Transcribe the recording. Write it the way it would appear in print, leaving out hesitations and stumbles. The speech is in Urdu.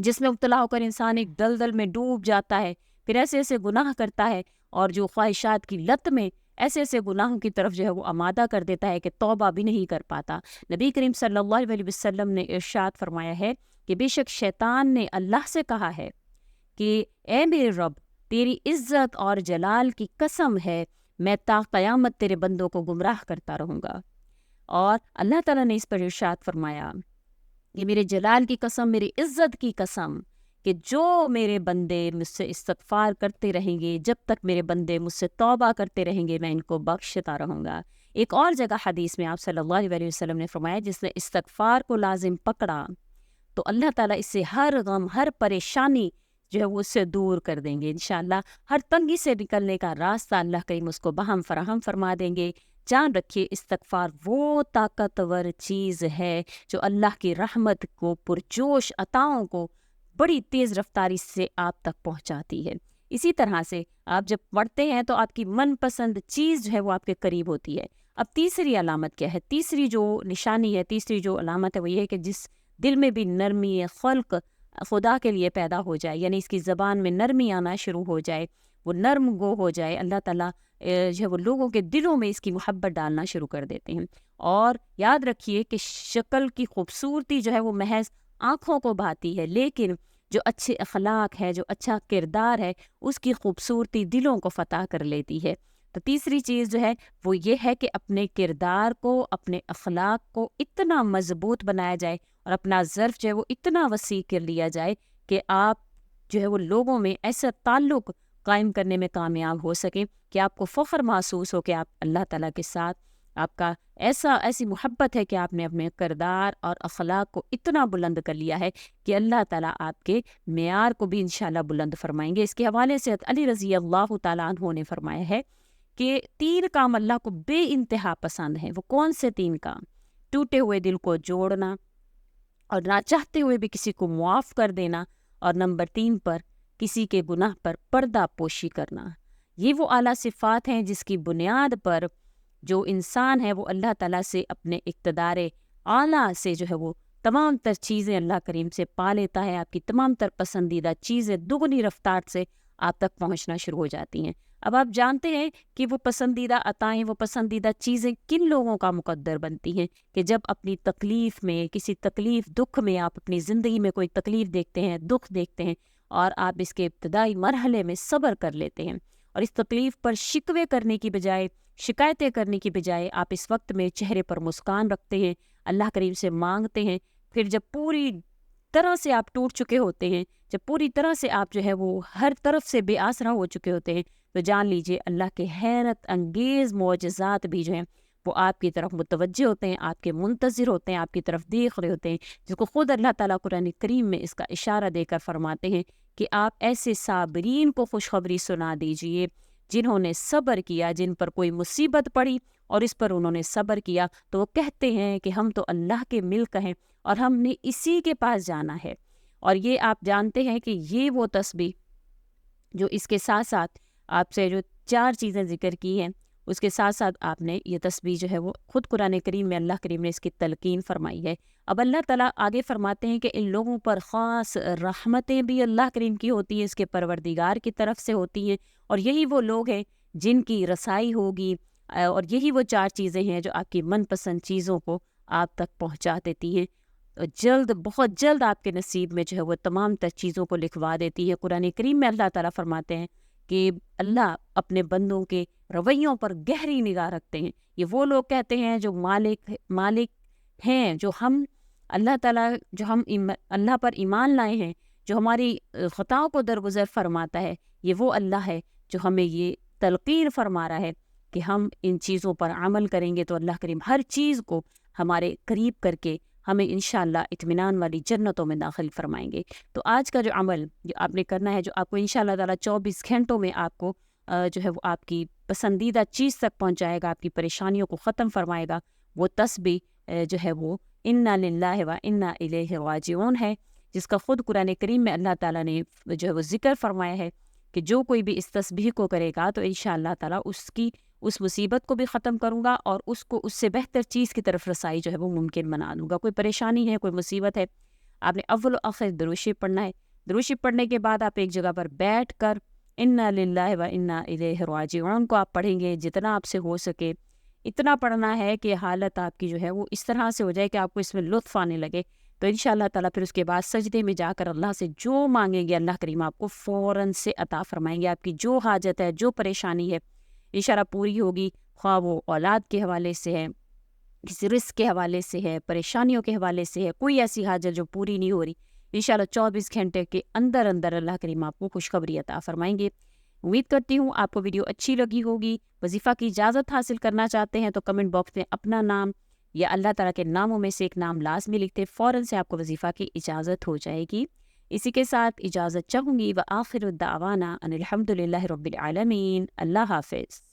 جس میں مبتلا ہو کر انسان ایک دلدل میں ڈوب جاتا ہے، پھر ایسے ایسے گناہ کرتا ہے اور جو خواہشات کی لت میں ایسے ایسے گناہوں کی طرف جو ہے وہ آمادہ کر دیتا ہے کہ توبہ بھی نہیں کر پاتا۔ نبی کریم صلی اللہ علیہ وسلم نے ارشاد فرمایا ہے کہ بے شک شیطان نے اللہ سے کہا ہے کہ اے میرے رب، تیری عزت اور جلال کی قسم ہے میں تا قیامت تیرے بندوں کو گمراہ کرتا رہوں گا۔ اور اللہ تعالیٰ نے اس پر ارشاد فرمایا کہ میرے جلال کی قسم، میری عزت کی قسم، کہ جو میرے بندے مجھ سے استغفار کرتے رہیں گے، جب تک میرے بندے مجھ سے توبہ کرتے رہیں گے میں ان کو بخشتا رہوں گا۔ ایک اور جگہ حدیث میں آپ صلی اللہ علیہ وسلم نے فرمایا جس نے استغفار کو لازم پکڑا تو اللہ تعالیٰ اس سے ہر غم، ہر پریشانی جو ہے وہ اس سے دور کر دیں گے انشاءاللہ۔ ہر تنگی سے نکلنے کا راستہ اللہ کریم اس کو بہم فراہم فرما دیں گے۔ جان رکھیے استغفار وہ طاقتور چیز ہے جو اللہ کی رحمت کو، پرجوش عطاؤں کو بڑی تیز رفتاری سے آپ تک پہنچاتی ہے۔ اسی طرح سے آپ جب پڑھتے ہیں تو آپ کی من پسند چیز جو ہے وہ آپ کے قریب ہوتی ہے۔ اب تیسری علامت کیا ہے؟ تیسری جو نشانی ہے، تیسری جو علامت ہے وہ یہ ہے کہ جس دل میں بھی نرمی خلق خدا کے لیے پیدا ہو جائے، یعنی اس کی زبان میں نرمی آنا شروع ہو جائے، وہ نرم گو ہو جائے، اللہ تعالیٰ جو ہے وہ لوگوں کے دلوں میں اس کی محبت ڈالنا شروع کر دیتے ہیں۔ اور یاد رکھیے کہ شکل کی خوبصورتی جو ہے وہ محض آنکھوں کو بھاتی ہے، لیکن جو اچھے اخلاق ہے، جو اچھا کردار ہے، اس کی خوبصورتی دلوں کو فتح کر لیتی ہے۔ تو تیسری چیز جو ہے وہ یہ ہے کہ اپنے کردار کو، اپنے اخلاق کو اتنا مضبوط بنایا جائے اور اپنا ظرف جو ہے وہ اتنا وسیع کر لیا جائے کہ آپ جو ہے وہ لوگوں میں ایسا تعلق قائم کرنے میں کامیاب ہو سکیں کہ آپ کو فخر محسوس ہو کہ آپ اللہ تعالیٰ کے ساتھ آپ کا ایسی محبت ہے کہ آپ نے اپنے کردار اور اخلاق کو اتنا بلند کر لیا ہے کہ اللہ تعالیٰ آپ کے معیار کو بھی انشاءاللہ بلند فرمائیں گے۔ اس کے حوالے سے علی رضی اللہ تعالیٰ عنہ نے فرمایا ہے کہ 3 کام اللہ کو بے انتہا پسند ہیں۔ وہ کون سے 3 کام؟ ٹوٹے ہوئے دل کو جوڑنا، اور نہ چاہتے ہوئے بھی کسی کو معاف کر دینا، اور نمبر 3 پر کسی کے گناہ پر پردہ پوشی کرنا۔ یہ وہ اعلیٰ صفات ہیں جس کی بنیاد پر جو انسان ہے وہ اللہ تعالیٰ سے اپنے اقتدار اعلیٰ سے جو ہے وہ تمام تر چیزیں اللہ کریم سے پا لیتا ہے۔ آپ کی تمام تر پسندیدہ چیزیں دگنی رفتار سے آپ تک پہنچنا شروع ہو جاتی ہیں۔ اب آپ جانتے ہیں کہ وہ پسندیدہ عطائیں، وہ پسندیدہ چیزیں کن لوگوں کا مقدر بنتی ہیں کہ جب اپنی تکلیف میں، کسی تکلیف دکھ میں، آپ اپنی زندگی میں کوئی تکلیف دیکھتے ہیں، دکھ دیکھتے ہیں، اور آپ اس کے ابتدائی مرحلے میں صبر کر لیتے ہیں اور اس تکلیف پر شکوے کرنے کی بجائے، شکایتیں کرنے کی بجائے آپ اس وقت میں چہرے پر مسکان رکھتے ہیں، اللہ کریم سے مانگتے ہیں، پھر جب پوری طرح سے آپ ٹوٹ چکے ہوتے ہیں، جب پوری طرح سے آپ جو ہے وہ ہر طرف سے بے آسرا ہو چکے ہوتے ہیں، تو جان لیجئے اللہ کے حیرت انگیز معجزات بھی جو ہیں وہ آپ کی طرف متوجہ ہوتے ہیں، آپ کے منتظر ہوتے ہیں، آپ کی طرف دیکھ رہے ہوتے ہیں، جس کو خود اللہ تعالیٰ قرآن کریم میں اس کا اشارہ دے کر فرماتے ہیں کہ آپ ایسے صابرین کو خوشخبری سنا دیجئے جنہوں نے صبر کیا، جن پر کوئی مصیبت پڑی اور اس پر انہوں نے صبر کیا، تو وہ کہتے ہیں کہ ہم تو اللہ کے ملک ہیں اور ہم نے اسی کے پاس جانا ہے۔ اور یہ آپ جانتے ہیں کہ یہ وہ تسبیح جو اس کے ساتھ ساتھ آپ سے جو 4 چیزیں ذکر کی ہیں، اس کے ساتھ ساتھ آپ نے یہ تسبیح جو ہے وہ خود قرآن کریم میں اللہ کریم نے اس کی تلقین فرمائی ہے۔ اب اللہ تعالیٰ آگے فرماتے ہیں کہ ان لوگوں پر خاص رحمتیں بھی اللہ کریم کی ہوتی ہیں، اس کے پروردگار کی طرف سے ہوتی ہیں، اور یہی وہ لوگ ہیں جن کی رسائی ہوگی، اور یہی وہ 4 چیزیں ہیں جو آپ کی من پسند چیزوں کو آپ تک پہنچا دیتی ہیں، جلد، بہت جلد آپ کے نصیب میں جو ہے وہ تمام تر چیزوں کو لکھوا دیتی ہے۔ قرآن کریم میں اللہ تعالیٰ فرماتے ہیں کہ اللہ اپنے بندوں کے رویوں پر گہری نگاہ رکھتے ہیں۔ یہ وہ لوگ کہتے ہیں جو مالک ہیں، جو ہم اللہ تعالیٰ، جو ہم اللہ پر ایمان لائے ہیں، جو ہماری خطاؤں کو درگزر فرماتا ہے، یہ وہ اللہ ہے جو ہمیں یہ تلقین فرما رہا ہے کہ ہم ان چیزوں پر عمل کریں گے تو اللہ کریم ہر چیز کو ہمارے قریب کر کے ہمیں انشاءاللہ اطمینان والی جنتوں میں داخل فرمائیں گے۔ تو آج کا جو عمل جو آپ نے کرنا ہے، جو آپ کو انشاءاللہ تعالیٰ 24 گھنٹوں میں آپ کو جو ہے وہ آپ کی پسندیدہ چیز تک پہنچائے گا، آپ کی پریشانیوں کو ختم فرمائے گا، وہ تسبیح جو ہے وہ انا للہ و انا الیہ راجعون ہے، جس کا خود قرآن کریم میں اللہ تعالیٰ نے جو ہے وہ ذکر فرمایا ہے کہ جو کوئی بھی اس تسبیح کو کرے گا تو انشاءاللہ تعالیٰ اس مصیبت کو بھی ختم کروں گا اور اس کو اس سے بہتر چیز کی طرف رسائی جو ہے وہ ممکن بنا دوں گا۔ کوئی پریشانی ہے، کوئی مصیبت ہے، آپ نے اول و آخر درود شریف پڑھنا ہے۔ درود شریف پڑھنے کے بعد آپ ایک جگہ پر بیٹھ کر انا للہ و انا الیہ راجعون کو آپ پڑھیں گے، جتنا آپ سے ہو سکے اتنا پڑھنا ہے کہ حالت آپ کی جو ہے وہ اس طرح سے ہو جائے کہ آپ کو اس میں لطف آنے لگے۔ تو انشاءاللہ تعالیٰ پھر اس کے بعد سجدے میں جا کر اللہ سے جو مانگیں گے اللہ کریم آپ کو فوراً سے عطا فرمائیں گے۔ آپ کی جو حاجت ہے، جو پریشانی ہے انشاءاللہ پوری ہوگی، خواہ وہ اولاد کے حوالے سے ہے، کسی رزق کے حوالے سے ہے، پریشانیوں کے حوالے سے ہے، کوئی ایسی حاجت جو پوری نہیں ہو رہی، انشاءاللہ 24 گھنٹے کے اندر اندر اللہ کریم آپ کو خوشخبری عطا فرمائیں گے۔ امید کرتی ہوں آپ کو ویڈیو اچھی لگی ہوگی۔ وظیفہ کی اجازت حاصل کرنا چاہتے ہیں تو کمنٹ باکس میں اپنا نام یا اللہ تعالیٰ کے ناموں میں سے ایک نام لازمی لکھتے، فوراً سے آپ کو وظیفہ کی اجازت ہو جائے گی۔ اسی کے ساتھ اجازت چاہوں گی، وآخر الدعوانا ان الحمد للہ رب العالمین۔ اللہ حافظ۔